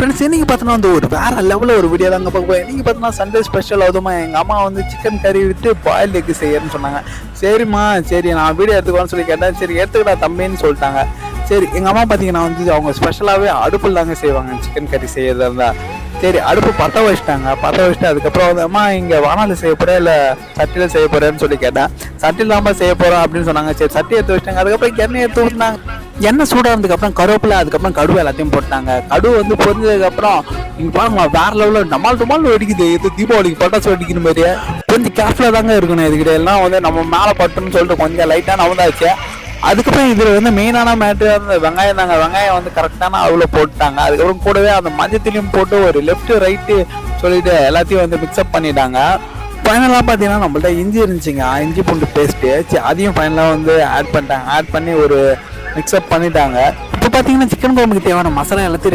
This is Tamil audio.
ஃப்ரெண்ட்ஸ் இன்னைக்கு பார்த்தோன்னா வந்து ஒரு வேற லெவலில் ஒரு வீடியோ தாங்க பார்க்க போய். இன்னைக்கு பார்த்தோன்னா சண்டே ஸ்பெஷல் அதுமா எங்கள் அம்மா வந்து சிக்கன் கறி விட்டு பாயில் எக் செய்யறேன்னு சொன்னாங்க. சரிம்மா சரி நான் வீடியோ எடுத்துக்கோன்னு சொல்லி கேட்டேன். சரி எடுத்துக்கிட்டா தம்பின்னு சொல்லிட்டாங்க. சரி எங்கள் அம்மா பார்த்தீங்கன்னா வந்து அவங்க ஸ்பெஷலாகவே அடுப்பில் தாங்க செய்வாங்க சிக்கன் கறி செய்யறதா இருந்தால். சரி அடுப்பு பற்ற வச்சுட்டு அதுக்கப்புறம் வந்து அம்மா இங்கே வானால செய்ய போகிறேன் இல்லை சட்டியில் செய்ய போகிறேன்னு சொல்லி கேட்டேன். சட்டியில் தான்ப்பா செய்ய போகிறோம் அப்படின்னு சொன்னாங்க. சரி சட்டி எடுத்து வச்சிட்டாங்க. அதுக்கப்புறம் எண்ணெய் எடுத்து ஊற்றினாங்க. எண்ணெய் சூடானதுக்கப்புறம் கருவேப்பிலை அதுக்கப்புறம் கடுவு எல்லாத்தையும் போட்டாங்க. கடுவு வந்து பொரிஞ்சதுக்கப்புறம் நீங்கள் பாருங்களா வேற லெவலில் டமால் வெடிக்குது. இது தீபாவளிக்கு பட்டாசு வெடிக்கிற மாதிரியே. கொஞ்சம் கேர்ஃபுல்லாக தாங்க இருக்கணும். இதுக்கிட்ட எல்லாம் வந்து நம்ம மேலே பட்டுன்னு சொல்லிட்டு கொஞ்சம் லைட்டாக நவந்தாச்சு. அதுக்கப்புறம் இதில் வந்து மெயினான மேட்ரு வந்து வெங்காயம் தாங்க. வெங்காயம் வந்து கரெக்டான அளவில் போட்டுட்டாங்க. அதுக்கப்புறம் கூடவே அந்த மஞ்சத்திலையும் போட்டு ஒரு லெஃப்ட்டு ரைட்டு சொல்லிட்டு எல்லாத்தையும் வந்து மிக்ஸ்அப் பண்ணிட்டாங்க. ஃபைனலாக பார்த்தீங்கன்னா நம்மள்ட்ட இஞ்சி இருந்துச்சுங்க, இஞ்சி பூண்டு பேஸ்ட்டு. அதையும் ஃபைனலாக வந்து ஆட் பண்ணிட்டாங்க. ஆட் பண்ணி ஒரு மிக்ஸ்அப் பண்ணிட்டாங்க. இப்போ பார்த்தீங்கன்னா சிக்கன் குழம்புக்கு தேவையான மசாலா எல்லாத்தையும்